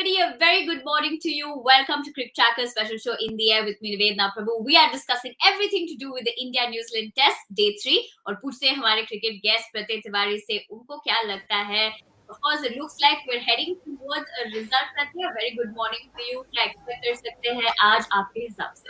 everybody, a very good morning to you. Welcome to CricTracker special show in the air with me, Nivedna Prabhu. We are discussing everything to do with the India-New Zealand Test Day 3 और पूछते हैं हमारे cricket guest प्रत्यय तिवारी से उनको क्या लगता है. Of course, it looks like we're heading towards a result. Pratyaya, a very good morning to you. क्या expect कर सकते हैं आज आपके हिसाब से?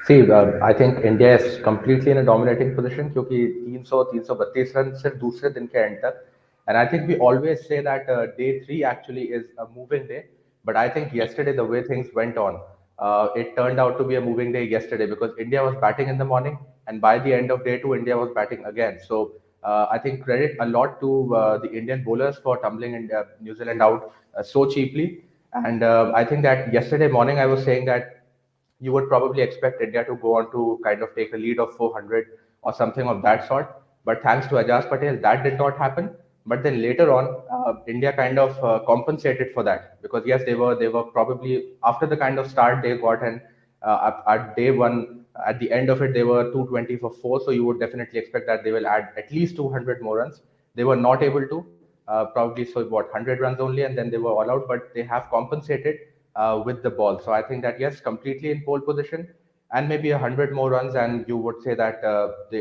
See, I think India is completely in a dominating position क्योंकि 332 रन सिर्फ दूसरे दिन के एंड तक. And I think we always say that day 3 actually is a moving day. But I think yesterday, the way things went on, it turned out to be a moving day yesterday because India was batting in the morning. And by the end of day 2, India was batting again. So I think credit a lot to the Indian bowlers for tumbling New Zealand out so cheaply. And I think that yesterday morning, I was saying that you would probably expect India to go on to kind of take a lead of 400 or something of that sort. But thanks to Ajaz Patel, that did not happen. But then later on, India kind of compensated for that because yes, they were probably after the kind of start they got, and at day one, at the end of it, they were 220 for four. So you would definitely expect that they will add at least 200 more runs. They were not able to, probably so what 100 runs only, and then they were all out. But they have compensated with the ball. So I think that yes, completely in pole position, and maybe 100 more runs, and you would say that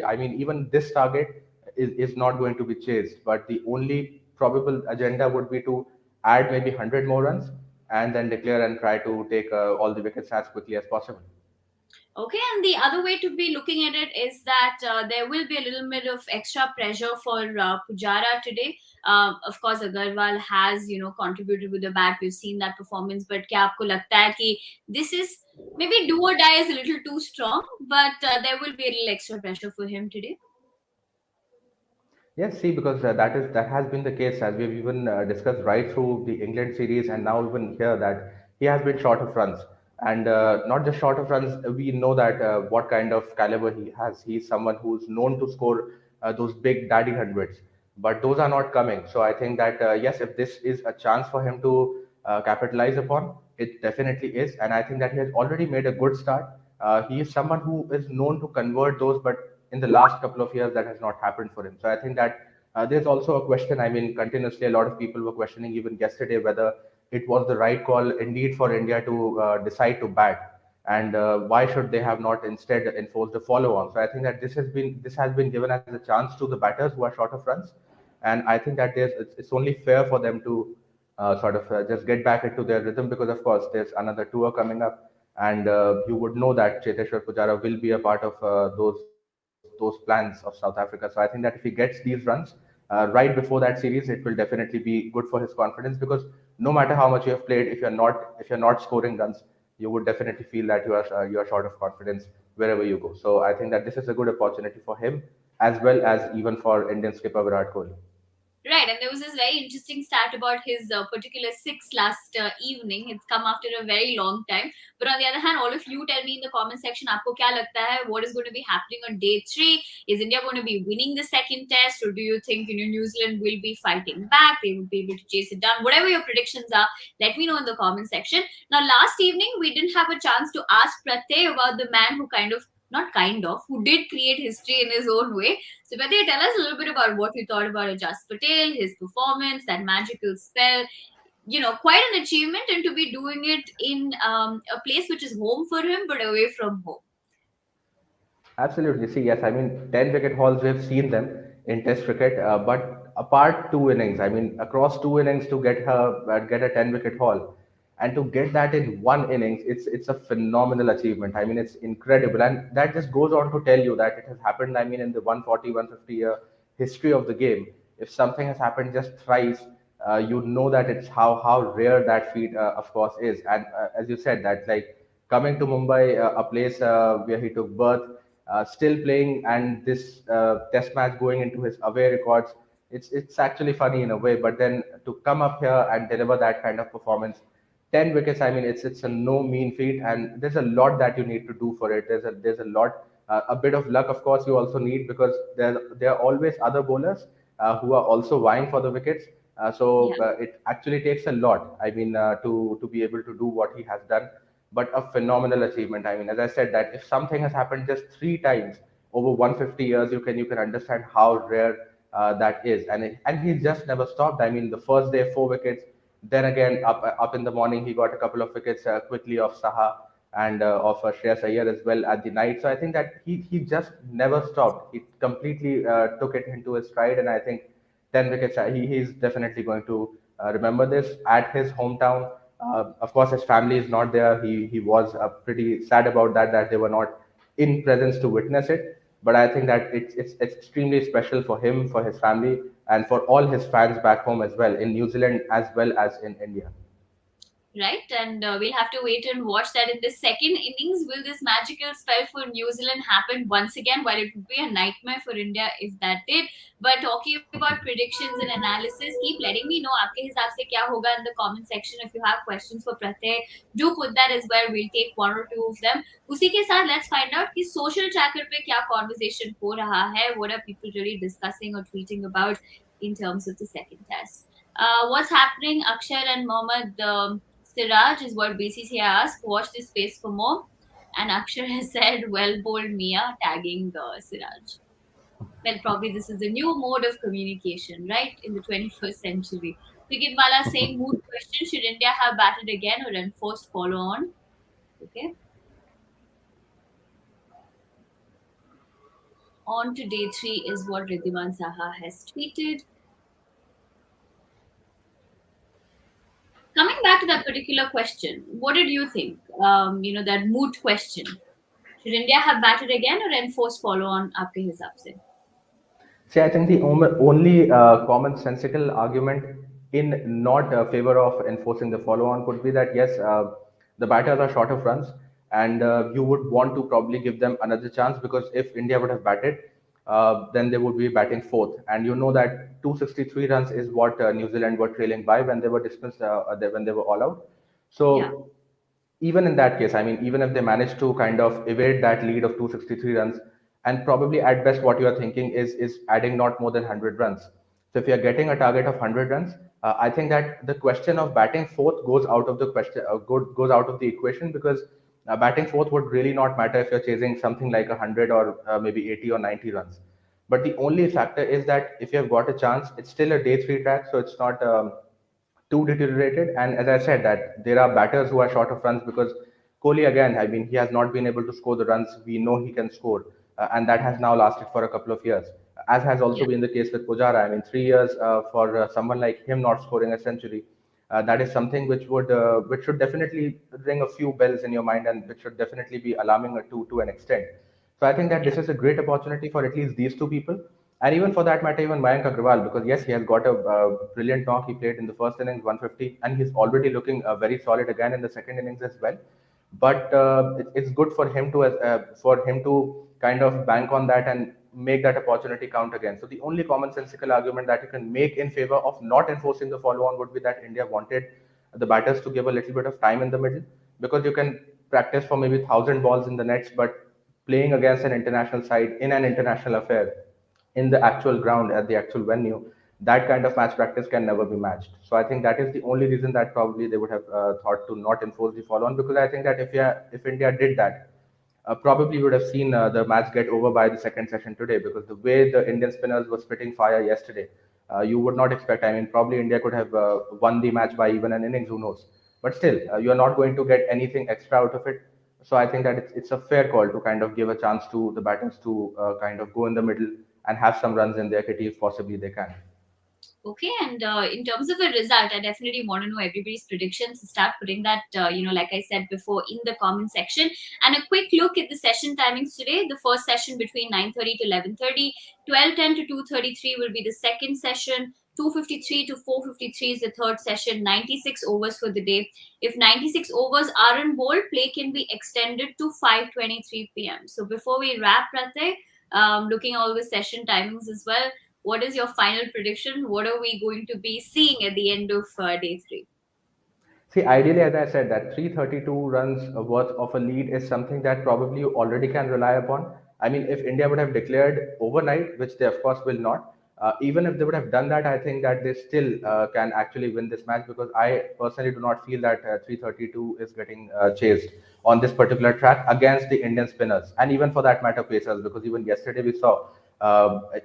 I mean, even this target is not going to be chased. But the only probable agenda would be to add maybe 100 more runs and then declare and try to take all the wickets as quickly as possible. Okay, and the other way to be looking at it is that there will be a little bit of extra pressure for Pujara today. Of course, Agarwal has contributed with the bat. We've seen that performance, but क्या आपको लगता है कि this is maybe do or die is a little too strong, but there will be a little extra pressure for him today. Yes, see, because that has been the case as we've even discussed right through the England series, and now even here that he has been short of runs, and not just short of runs. We know that what kind of caliber he has. He's someone who's known to score those big daddy hundreds, but those are not coming. So I think that yes, if this is a chance for him to capitalize upon, it definitely is, and I think that he has already made a good start. He is someone who is known to convert those, but in the last couple of years that has not happened for him. So I think that there's also a question. I mean, continuously a lot of people were questioning even yesterday whether it was the right call indeed for India to decide to bat, and why should they have not instead enforced a follow on. So I think that this has been given as a chance to the batters who are short of runs, and I think that it's only fair for them to sort of just get back into their rhythm because of course there's another tour coming up, and you would know that Cheteshwar Pujara will be a part of those plans of South Africa. So I think that if he gets these runs right before that series, it will definitely be good for his confidence because no matter how much you have played, if you're not scoring runs, you would definitely feel that you are short of confidence wherever you go. So I think that this is a good opportunity for him as well as even for Indian skipper Virat Kohli. Right, and there was this very interesting stat about his particular six last evening. It's come after a very long time. But on the other hand, all of you tell me in the comment section, आपको क्या लगता है? What is going to be happening on day 3? Is India going to be winning the second test, or do you think New Zealand will be fighting back? They would be able to chase it down. Whatever your predictions are, let me know in the comment section. Now, last evening we didn't have a chance to ask Pratyay about the man who who did create history in his own way. So, Pratyay, tell us a little bit about what you thought about Ajaz Patel, his performance, that magical spell. Quite an achievement, and to be doing it in a place which is home for him, but away from home. Absolutely. See, yes, I mean, 10 wicket hauls, we've seen them in Test cricket, but apart two innings, I mean, across two innings to get a 10 wicket haul, and to get that in one innings, it's a phenomenal achievement. I mean, it's incredible, and that just goes on to tell you that it has happened. I mean, in the 140, 150-year history of the game, if something has happened just thrice, you know that it's how rare that feat, of course, is. And as you said, that like coming to Mumbai, a place where he took birth, still playing, and this test match going into his away records. It's actually funny in a way, but then to come up here and deliver that kind of performance, 10 wickets. I mean, it's a no mean feat, and there's a lot that you need to do for it. There's a lot, a bit of luck, of course, you also need because there are always other bowlers who are also vying for the wickets. So Yeah. it actually takes a lot. I mean, to be able to do what he has done, but a phenomenal achievement. I mean, as I said, that if something has happened just three times over 150 years, you can understand how rare that is. And he just never stopped. I mean, the first day 4 wickets, Then again, up in the morning, he got a couple of wickets quickly off Saha and of Shreyas Iyer as well at the night. So I think that he just never stopped. He completely took it into his stride, and I think 10 wickets. He's definitely going to remember this at his hometown. Of course, his family is not there. He was pretty sad about that they were not in presence to witness it. But I think that it's extremely special for him, for his family, and for all his fans back home as well in New Zealand as well as in India. Right? And we'll have to wait and watch that in the second innings. Will this magical spell for New Zealand happen once again? While it would be a nightmare for India if that did. But talking about predictions and analysis, keep letting me know आपके हिसाब से क्या होगा in the comment section. If you have questions for Pratyay, do put that as well. We'll take one or two of them. उसी के साथ let's find out कि social tracker पे क्या conversation हो रहा है. What are people really discussing or tweeting about in terms of the second test? What's happening? Akshar and Mohammad Siraj is what BCCI asked. Watch this space for more. And Akshar has said, well bowled Mia, tagging Siraj. Well, probably this is a new mode of communication, right? In the 21st century. Cricket Bala saying, mood question, should India have batted again or enforced follow on? Okay. On to day three is what Ridhiman Saha has tweeted. Coming back to that particular question, what did you think? That mood question. Should India have batted again or enforced follow on आपके हिसाब से? See, I think the only commonsensical argument in not favor of enforcing the follow-on could be that yes, the batters are short of runs, and you would want to probably give them another chance because if India would have batted, then they would be batting fourth, and you know that 263 runs is what New Zealand were trailing by when they were distanced, when they were all out. Yeah, So even in that case, I mean, even if they manage to kind of evade that lead of 263 runs, and probably at best, what you are thinking is adding not more than 100 runs. So if you are getting a target of 100 runs, I think that the question of batting fourth goes out of the question, goes out of the equation because batting fourth would really not matter if you're chasing something like 100 or maybe 80 or 90 runs. But the only factor is that if you have got a chance, it's still a day three track, so it's not too deteriorated. And as I said, that there are batters who are short of runs because Kohli again, I mean, he has not been able to score the runs we know he can score, and that has now lasted for a couple of years. As has also yeah, been the case with Pujara. I mean, 3 years for someone like him not scoring a century. That is something which should definitely ring a few bells in your mind, and which should definitely be alarming to an extent. So I think that yeah, this is a great opportunity for at least these two people, and even for that matter, even Mayank Agarwal, because yes, he has got a brilliant knock. He played in the first innings 150, and he's already looking very solid again in the second innings as well. But it's good for him to kind of bank on that and make that opportunity count again. So the only commonsensical argument that you can make in favor of not enforcing the follow-on would be that India wanted the batters to give a little bit of time in the middle, because you can practice for maybe 1,000 balls in the nets, but playing against an international side in an international affair in the actual ground at the actual venue, that kind of match practice can never be matched. So I think that is the only reason that probably they would have thought to not enforce the follow on, because I think that if India did that, probably would have seen the match get over by the second session today, because the way the Indian spinners were spitting fire yesterday, you would not expect. I mean, probably India could have won the match by even an innings, who knows? But still, you are not going to get anything extra out of it. So I think that it's a fair call to kind of give a chance to the batters to kind of go in the middle and have some runs in their kitty if possibly they can. okay. And in terms of a result, I definitely want to know everybody's predictions. Start putting that, like I said before, in the comment section. And a quick look at the session timings today. The first session between 9:30 to 11:30, 12:10 to 2:33 will be the second session. 2:53 to 4:53 is the third session. 96 overs for the day. If 96 overs are in bold, play can be extended to 5:23 p.m. So before we wrap, Pratyay, looking at all the session timings as well, what is your final prediction? What are we going to be seeing at the end of day three? See, ideally, as I said, that 332 runs worth of a lead is something that probably you already can rely upon. I mean, if India would have declared overnight, which they of course will not, even if they would have done that, I think that they still can actually win this match, because I personally do not feel that 332 is getting chased on this particular track against the Indian spinners, and even for that matter, pacers, because even yesterday we saw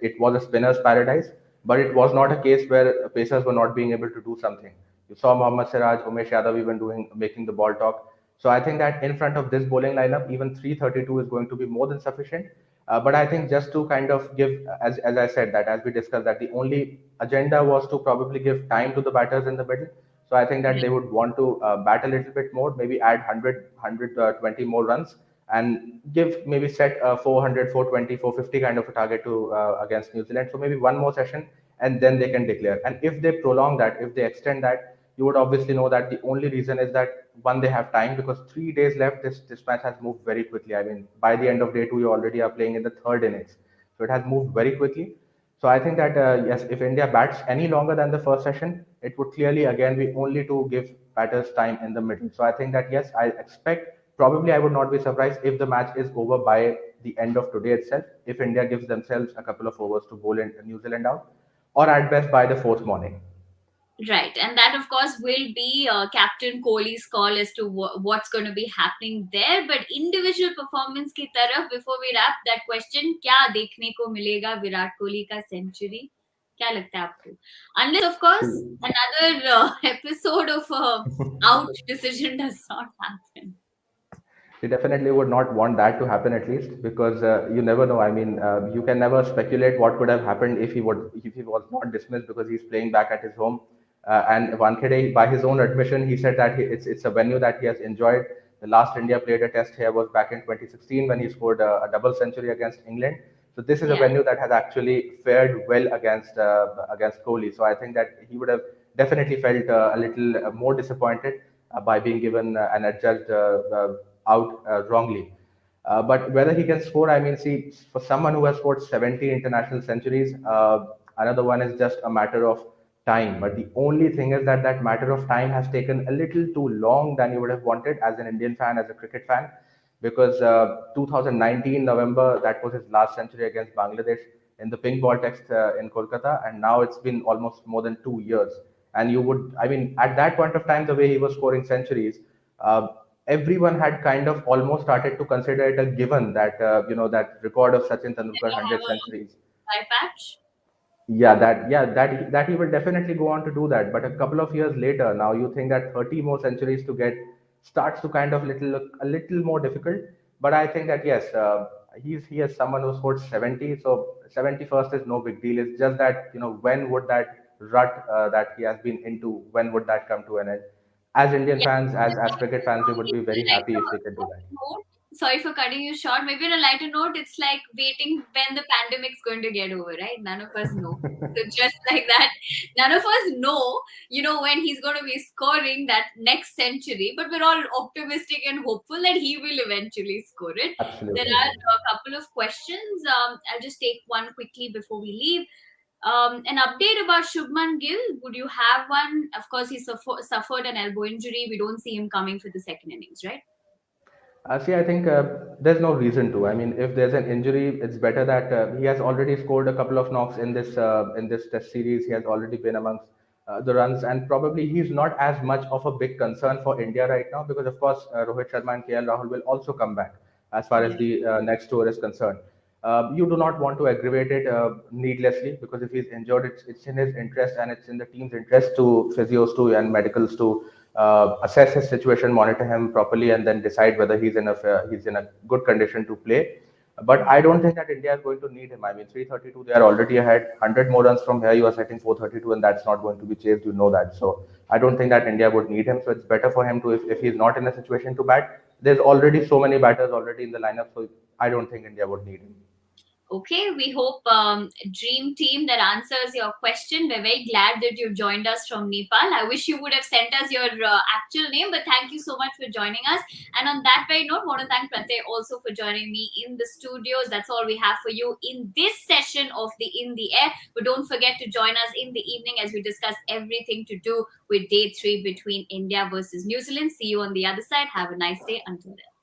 it was a spinner's paradise, but it was not a case where pacers were not being able to do something. You saw Mohammad Siraj, Umesh Yadav even making the ball talk. So I think that in front of this bowling lineup, even 332 is going to be more than sufficient. But I think just to kind of give, as I said, that as we discussed, that the only agenda was to probably give time to the batters in the middle. So I think that they would want to bat a little bit more, maybe add 120 more runs, and give maybe set 400, 420, 450 kind of a target to against New Zealand. So maybe one more session, and then they can declare. And if they prolong that, if they extend that, you would obviously know that the only reason is that one, they have time, because 3 days left. This match has moved very quickly. I mean, by the end of day two, you already are playing in the third innings, so it has moved very quickly. So I think that yes, if India bats any longer than the first session, it would clearly again be only to give batters time in the middle. So I think that yes, I expect, probably I would not be surprised if the match is over by the end of today itself. If India gives themselves a couple of overs to bowl in New Zealand out, or at best by the fourth morning. Right, and that of course will be Captain Kohli's call as to what's going to be happening there. But individual performance की तरफ, before we wrap that question, क्या देखने को मिलेगा विराट कोहली का century? क्या लगता है आपको? Unless of course another episode of ouch decision does not happen. We definitely would not want that to happen, at least, because you never know. I mean, you can never speculate what could have happened if he was not dismissed, because he's playing back at his home. And Wankhede, by his own admission, he said that it's a venue that he has enjoyed. The last India played a test here was back in 2016 when he scored a double century against England. So this is a Yeah. venue that has actually fared well against Kohli. So I think that he would have definitely felt a little more disappointed by being given an adjudged out wrongly. But whether he can score, I mean, see, for someone who has scored 70 international centuries, another one is just a matter of time. But the only thing is that that matter of time has taken a little too long than you would have wanted as an Indian fan, as a cricket fan, because 2019 November, that was his last century against Bangladesh in the pink ball text in Kolkata, and now it's been almost more than 2 years. And you would, I mean, at that point of time, the way he was scoring centuries, uh, everyone had kind of almost started to consider it a given that that record of Sachin Can Tendulkar you have 100 a centuries. try patch? That he will definitely go on to do that. But a couple of years later, now you think that 30 more centuries to get starts to kind of a little more difficult. But I think that yes, he is someone who scored 70, so 71st is no big deal. It's just that when would that rut that he has been into, when would that come to an end? As Indian Yeah. fans, as cricket fans, we would be very Like happy a if we can do that. lighter note, sorry for cutting you short. Maybe on a lighter note, it's like waiting when the pandemic's going to get over, right? None of us know. So just like that, none of us know, when he's going to be scoring that next century. But we're all optimistic and hopeful that he will eventually score it. There Absolutely. are a couple of questions. I'll just take one quickly before we leave. An update about Shubman Gill. Would you have one? Of course, he suffered an elbow injury. We don't see him coming for the second innings, right? See, I think there's no reason to. I mean, if there's an injury, it's better that he has already scored a couple of knocks in this Test series. He has already been amongst the runs, and probably he's not as much of a big concern for India right now, because of course Rohit Sharma and KL Rahul will also come back as far as Yeah. the next tour is concerned. You do not want to aggravate it needlessly, because if he's injured, it's in his interest and it's in the team's interest to physios to and medicals to assess his situation, monitor him properly, and then decide whether he's in a good condition to play. But I don't think that India is going to need him. I mean, 332, they are already ahead. 100 more runs from here, you are setting 432, and that's not going to be chased. You know that. So I don't think that India would need him. So it's better for him to, if he's not in a situation to bat, there's already so many batters already in the lineup. So I don't think India would need him. Okay, we hope Dream Team that answers your question. We're very glad that you joined us from Nepal. I wish you would have sent us your actual name, but thank you so much for joining us. And on that very note, want to thank Pratay also for joining me in the studios. That's all we have for you in this session of the In the Air. But don't forget to join us in the evening as we discuss everything to do with day 3 between India versus New Zealand. See you on the other side. Have a nice day. Until then.